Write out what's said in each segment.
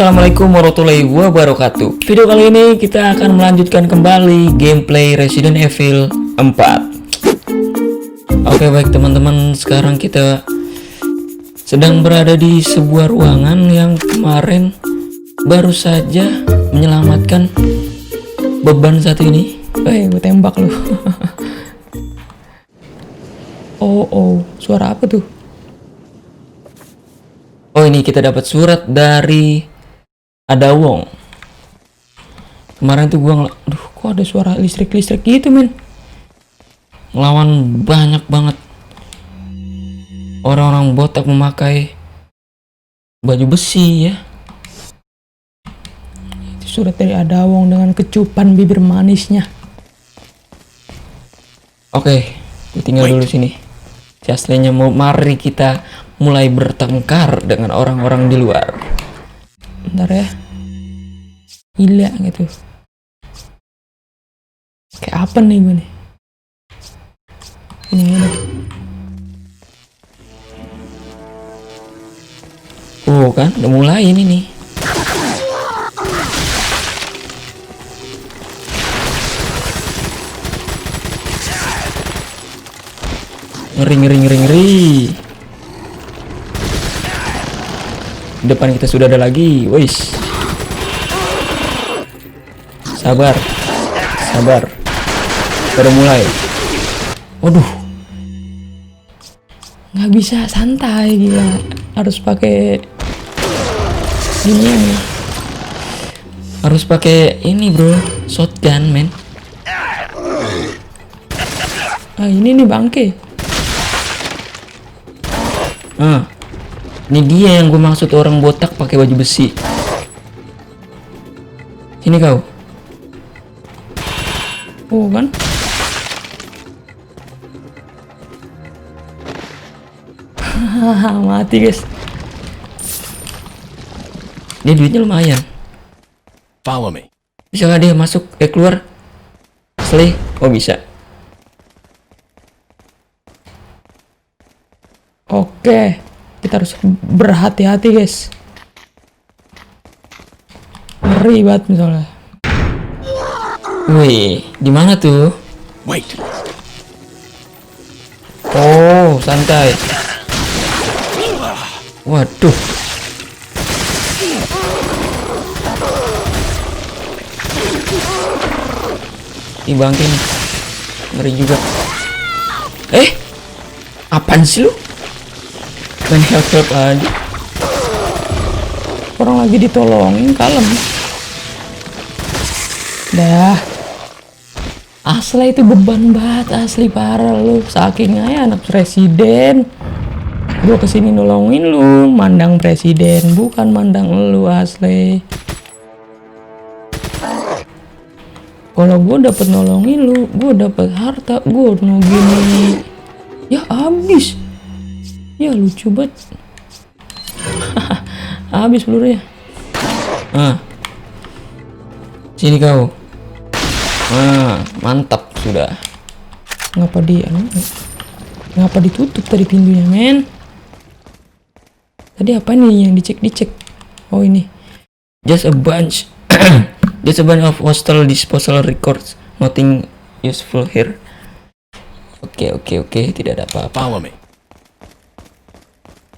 Assalamualaikum warahmatullahi wabarakatuh. Video kali ini kita akan melanjutkan kembali gameplay Resident Evil 4. Oke baik teman-teman, sekarang kita sedang berada di sebuah ruangan yang kemarin baru saja menyelamatkan beban satu ini. Gue tembak lu. Oh, suara apa tuh? Oh, ini kita dapat surat dari Ada Wong. Kemarin tuh gua kok ada suara listrik-listrik gitu, men. Ngelawan banyak banget orang-orang botak memakai baju besi ya. Itu surat dari Ada Wong dengan kecupan bibir manisnya. Oke, gue tinggal dulu sini. Si aslinya mari kita mulai bertengkar dengan orang-orang di luar. Bentar ya. Gila gitu. Kayak apa nih gue nih? Ini udah. Kan udah mulai ini nih. Ngeri. Depan kita sudah ada lagi. Wis. Sabar. Baru mulai. Waduh. Nggak bisa santai gila. Harus pakai ini. Harus pakai ini, bro. Shotgun, men. Ini nih bangke. Ini dia yang gue maksud, orang botak pakai baju besi. Sini kau. Kan? Mati guys. Dia duitnya lumayan. Follow me. Bisa nggak dia masuk? Keluar? Asli? Oh bisa. Oke. Kita harus berhati-hati guys. Ngeri banget misalnya. Wih, di mana tuh? Wait. Oh, santai. Waduh. Ini bangke nih. Ngeri juga. Apaan sih lu? Main help aja. Orang lagi ditolongin, kalem. Dah. Asli itu beban banget, asli parah lu. Saking aja anak presiden. Gua kesini nolongin lu, mandang presiden, bukan mandang lu asli. Kalau gua dapet nolongin lu, gua dapet harta, gua gini. Ya habis. Ya lucu banget. Habis pelurunya. Sini kau. Mantap sudah. Ngapa ditutup tadi pintunya, men? Tadi apa nih yang dicek? Oh ini. Just a bunch of hostile disposal records. Nothing useful here. Oke, tidak ada apa-apa. Follow me.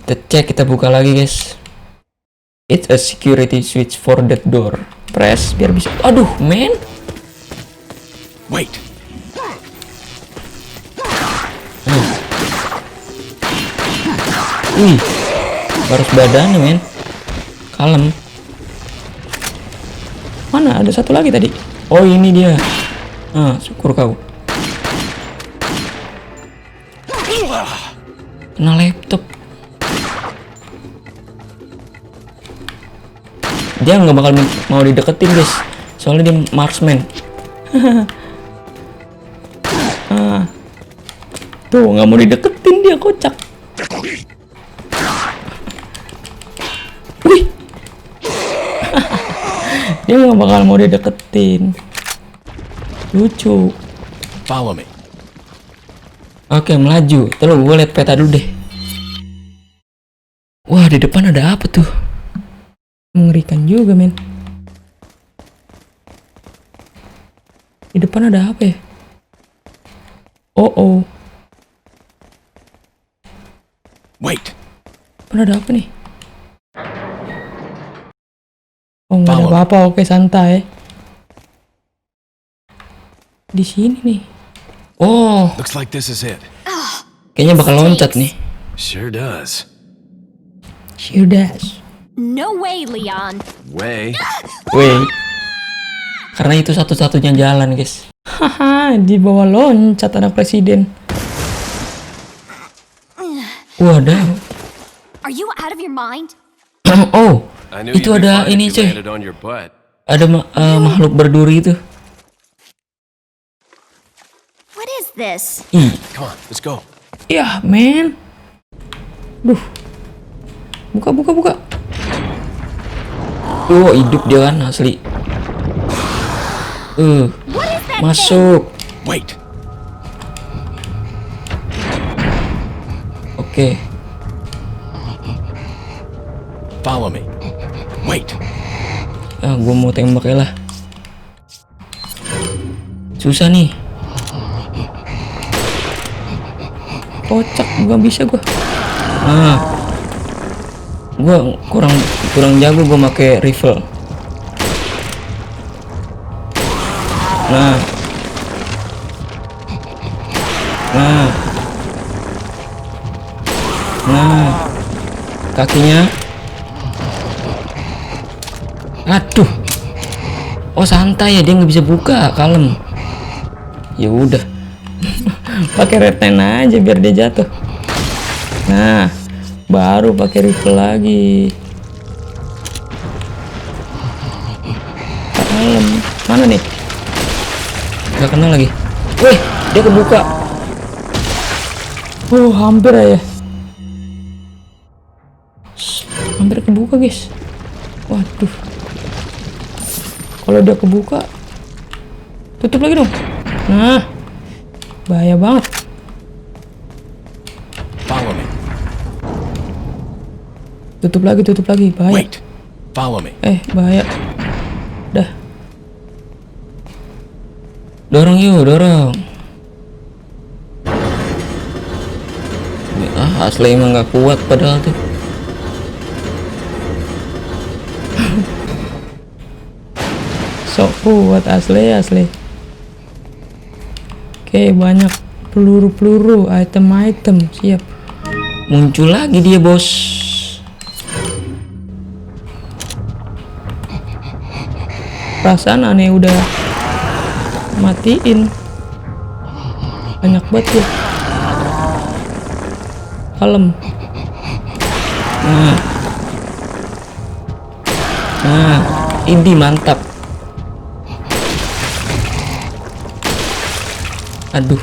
Kita cek, kita buka lagi guys. It's a security switch for that door. Press biar bisa. Aduh, men. Wait. Wih, harus badannya, men. Kalem. Mana ada satu lagi tadi? Oh ini dia. Syukur kau. Kena laptop. Dia nggak bakal mau dideketin guys, soalnya dia marksman. Tuh nggak mau dideketin, dia kocak. Wih. Dia nggak bakal mau dideketin. Lucu. Follow me. Oke, melaju. Terus gue liat peta dulu deh. Wah, di depan ada apa tuh? Mengerikan juga, men. Di depan ada apa ya? Oh. Wait. Depan ada apa nih? Oh, nggak ada Follow. apa-apa. Oke, santai. Di sini nih. Oh, Looks like this is it. kayaknya bakal loncat nih. Sure does. Sure does. No way, Leon. Way. Wait. Karena itu satu-satunya jalan, guys. Haha, di bawah loncat anak presiden. Waduh. Are you out of your mind? Oh, itu ada ini cuy. On your butt. Ada makhluk berduri itu. What is this? Ih, Come on, let's go. ya men. Duh. Buka. Oh, hidup dia kan asli. What is that Masuk. Wait. Oke. Follow me. Wait. Gue mau tembak ya lah. Susah nih. Kocak, gak bisa gue. Gue kurang jago gue pakai rifle. Nah, kakinya. Aduh. Oh, santai ya, dia nggak bisa buka, kalem. Ya udah. Pakai retain aja biar dia jatuh. Nah, baru pakai rifle lagi. Kalem. Mana nih? Gak kenal lagi. Wih, dia kebuka. Hampir aja. Hampir kebuka, guys. Waduh. Kalau dia kebuka, tutup lagi dong. Nah, bahaya banget. Follow me. Tutup lagi, bahaya. Wait. Follow me. Bahaya. Dah. Dorong yuk, dorong. Asli emang gak kuat padahal tuh. Sok kuat asli. Oke, banyak peluru, item, siap. Muncul lagi dia, bos. Perasaan aneh udah matiin. Banyak banget ya. Kalem. Nah, ini mantap. Aduh,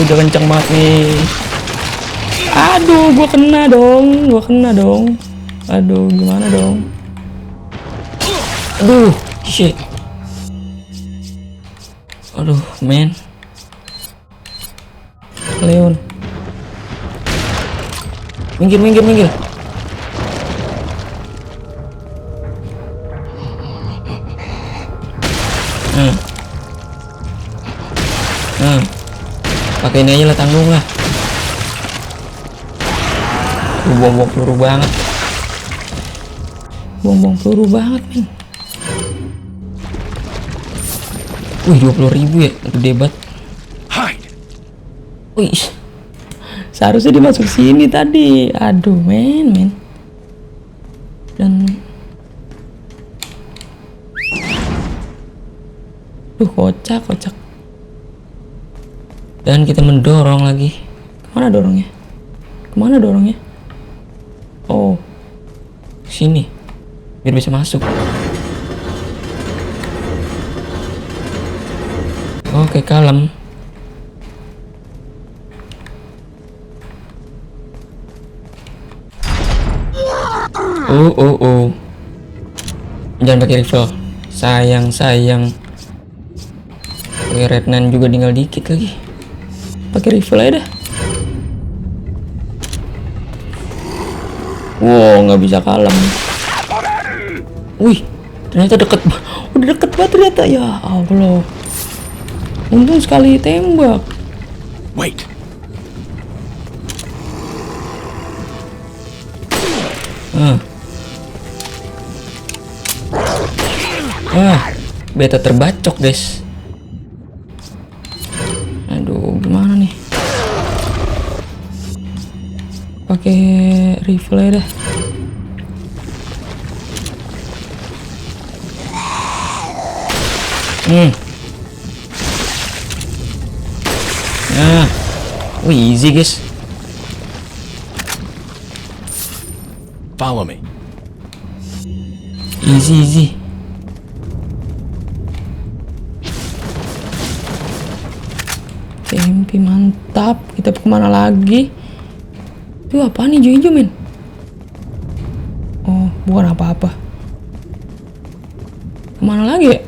udah kenceng banget nih. Aduh, gua kena dong. Aduh, gimana dong? Aduh, shit. Aduh, men. Leon. Minggir. Pakai ini aja lah, tanggung lah. Buang-buang peluru banget. Men. Wih, 20.000 ya, gede banget. Hide. Wih, seharusnya dia masuk sini tadi. Aduh, men. Dan kocak. Dan kita mendorong lagi. Kemana dorongnya? Oh, sini, biar bisa masuk. Oke, kalem. Oh. Jangan pakai rifle. Sayang. Pakai Rednan juga tinggal dikit lagi. Pakai rifle aja dah. Wow, nggak bisa kalem. Wih, ternyata deket. Udah deket banget ternyata. Ya Allah. Untung sekali tembak. Wait. Beta terbacok, guys. Aduh, gimana nih? Pakai rifle ya dah. Wih, easy guys. Follow me. Easy. Tempi mantap. Kita kemana lagi? Itu apa nih hijau-hijau men? Oh, bukan apa-apa. Kemana lagi ya?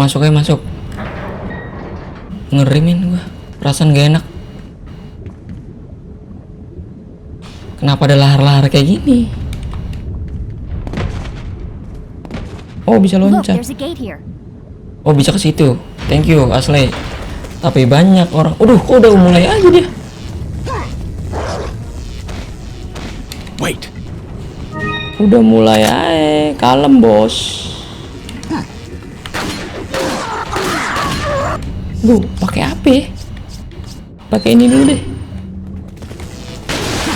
Masuk aja, masuk. Ngeri men gua. Perasaan gak enak. Kenapa ada lahar-lahar kayak gini? Oh, bisa Look, loncat. there's a gate here. Oh, bisa ke situ. Thank you, Ashley. Tapi banyak orang. Aduh, kok udah mulai aja dia. Wait. Udah mulai aja. Kalem, bos. Duh, pakai apa ya? Pakai ini dulu deh.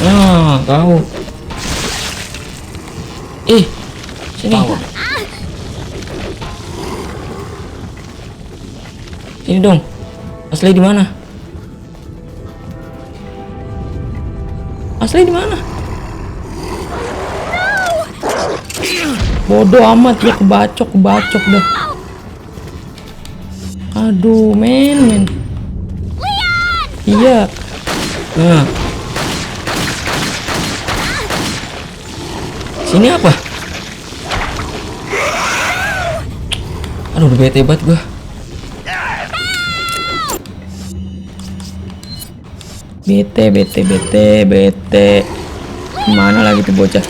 Nah, kau. Sini. Follow me. Sini dong. Asli di mana? Asli di mana? Bodoh amat ya, kebacok dah. Aduh, men. Iya. Nah. Sini apa? Aduh, udah bete banget gua. Bete. Mana lagi tuh bocah?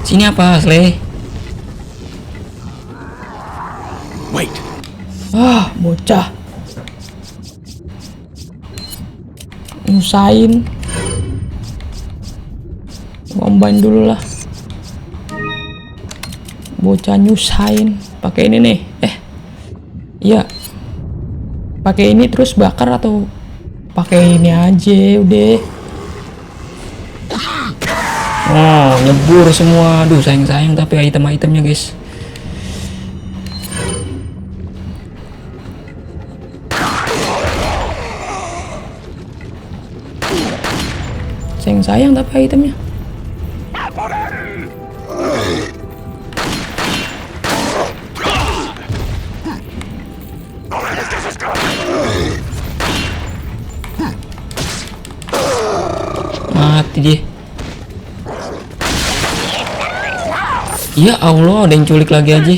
Sini apa, Asle? Wait. Bocah. Nyusahin. Ngombain dulu lah. Bocah nyusahin. Pakai ini nih. Iya. Pakai ini terus bakar atau pakai ini aja udah. Oh, nyebur semua. Aduh, sayang tapi item-itemnya, guys. Sayang tapi itemnya. Mati dia. Ya Allah, ada yang culik lagi aja.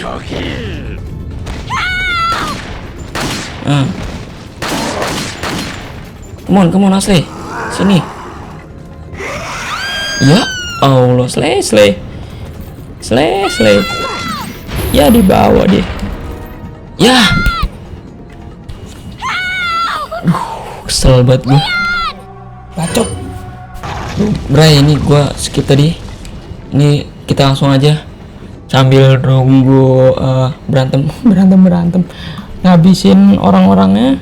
Come on, Asli. Sini. Ya Allah, Slay. Ya, dibawa dia. Ya. Kesel banget gue. Bacot. Bray, ini gue skip tadi. Ini kita langsung aja sambil nunggu berantem ngabisin orang-orangnya.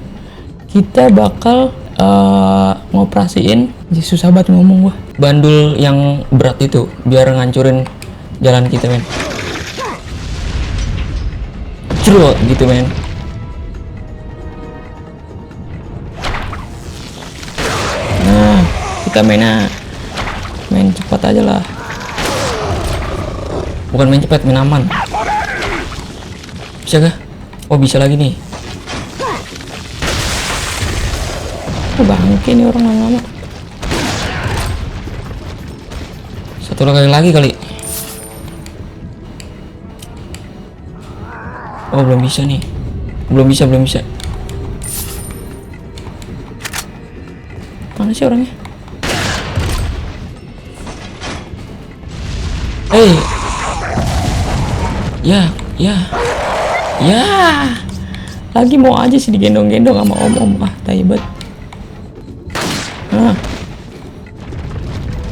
Kita bakal ngoperasiin, susah banget ngomong gua, bandul yang berat itu biar ngancurin jalan kita men. Cerot gitu men. Nah, kita main cepat aja lah. Bukan main cepat, main aman. Bisa gak? Oh, bisa lagi nih. Bangke nih orang lama-lama. Satu lagi kali. Oh, belum bisa nih. Belum bisa. Mana sih orangnya? Ya. Lagi mau aja sih digendong-gendong sama om-om. Ah, tai banget.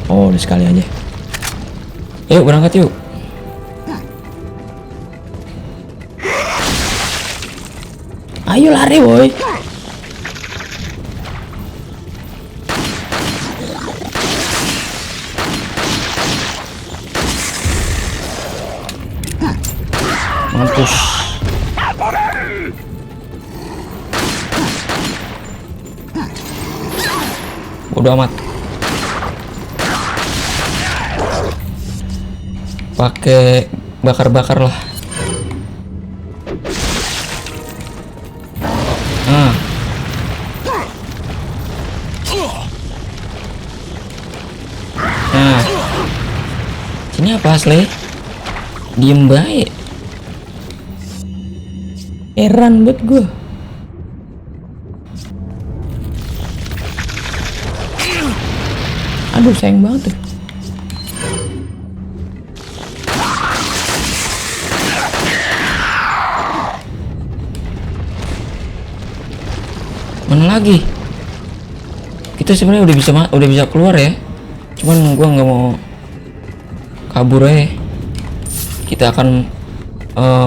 Oh, udah sekali aja. Yuk, berangkat yuk. Ayo lari, boy. Mampus. Bodo amat. Pakai bakar-bakar lah. Sini apa Asli? Diem baik. Heran buat gue. Aduh, sayang banget tuh. Mana lagi? Kita sebenarnya udah bisa keluar ya. Cuman gua nggak mau kabur aja. Kita akan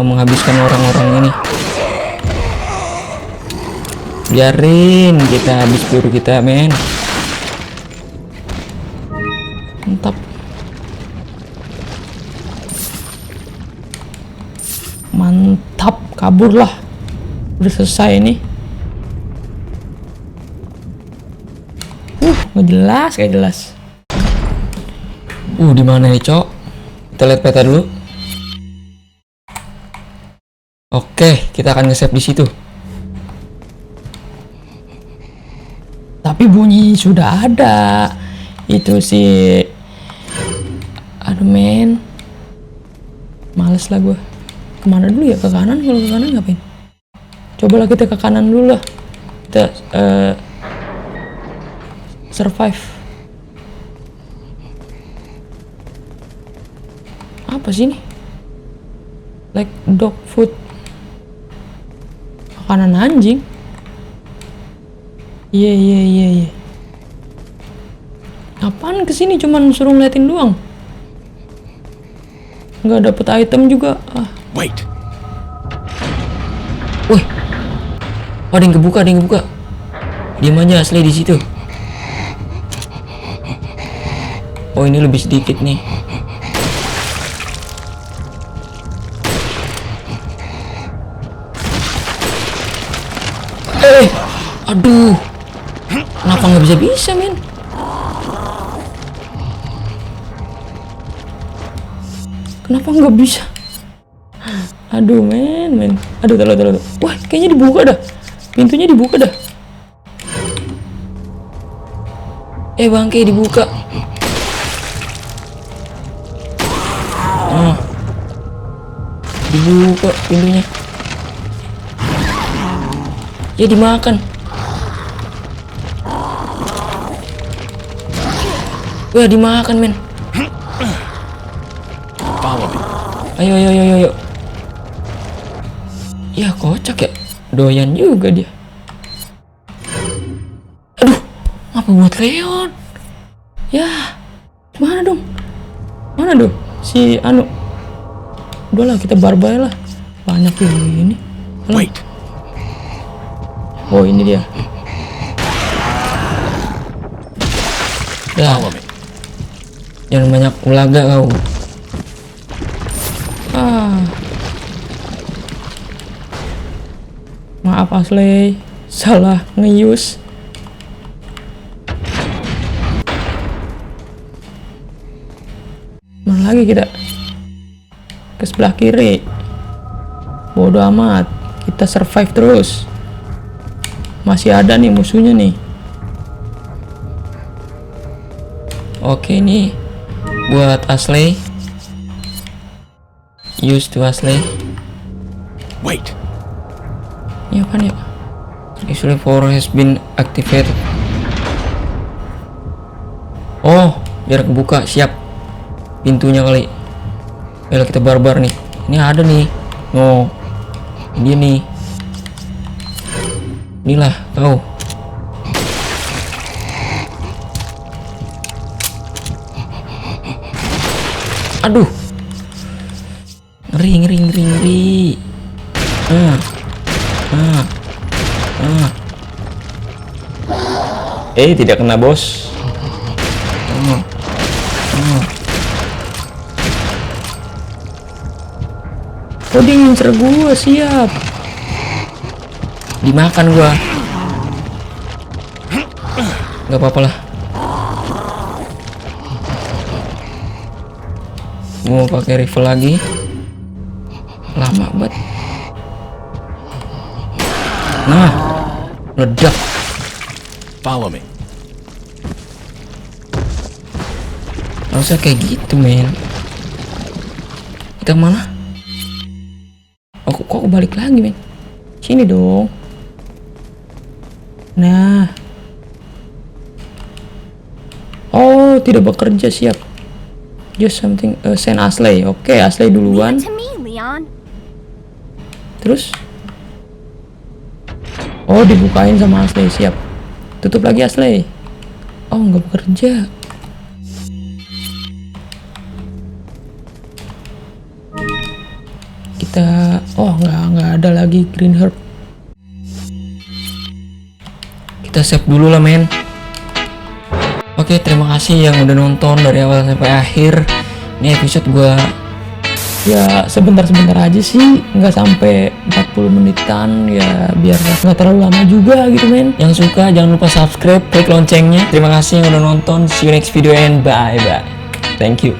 menghabiskan orang-orang ini. Biarin kita habis peluru kita, men. Mantap. Mantap, kabur lah. Udah selesai nih. Gak jelas. Di mana nih, Cok? Kita lihat peta dulu. Oke, kita akan nge-save di situ. Tapi bunyi sudah ada. Itu sih. Aduh, men. Males lah gue. Kemana dulu ya? Ke kanan? Kalau ke kanan ngapain? Cobalah kita ke kanan dulu lah. Kita survive. Apa sih ini? Like dog food. Makanan anjing. Iya. Apaan kesini cuman suruh ngeliatin doang? Nggak dapet item juga. Wait. Wih. Ada yang kebuka. Diam aja Asli di situ. Oh, ini lebih sedikit nih. Aduh. Kenapa nggak bisa, men? Kenapa nggak bisa? Aduh, men. Aduh, taruh. Wah, kayaknya dibuka dah. Pintunya dibuka dah. Bangke dibuka. Dibuka pintunya. Ya dimakan. Wah, dimakan, men. Follow me. Ayo. Ya kocak ya. Doyan juga dia. Aduh, apa buat Leon? Ya, mana dong? Si Anu. Udahlah, kita barbar lah. Banyak ini. Wait. Oh, ini dia. Ya. Follow me. Jangan banyak ulaga kau. Maaf Asli, salah nge-use. Mana lagi kita? Ke sebelah kiri. Bodoh amat, kita survive terus. Masih ada nih musuhnya nih. Oke nih, buat Asli. Use to Asli. Wait. Ini apaan ya? Usually power has been activated. Oh, jarak buka, siap. Pintunya kali. Ayo kita barbar nih. Ini ada nih. No. Ini nih. Inilah, tahu. Aduh. Ngeri. Tidak kena, bos. Oh, dia ngincer gua, siap. Dimakan gua. Gak apa-apa lah. Gua mau pakai rifle lagi. Lama banget. Nah, meledak. Follow me. Gak usah kayak gitu, men. Kita mana? Oh, kok balik lagi, men? Sini dong. Nah. Oh, tidak bekerja, siap. Just something, send Ashley. Oke, Ashley Leave duluan. it to me, Leon. Terus? Oh, dibukain sama Ashley, siap. Tutup lagi Ashley. Oh, nggak bekerja. Kita, oh nggak ada lagi green herb. Kita save dulu lah, men. Oke, terima kasih yang udah nonton dari awal sampai akhir. Ini episode gua ya sebentar-sebentar aja sih, nggak sampai 40 menitan ya, biar nggak terlalu lama juga gitu, men. Yang suka jangan lupa subscribe, klik loncengnya. Terima kasih yang udah nonton. See you next video and bye bye. Thank you.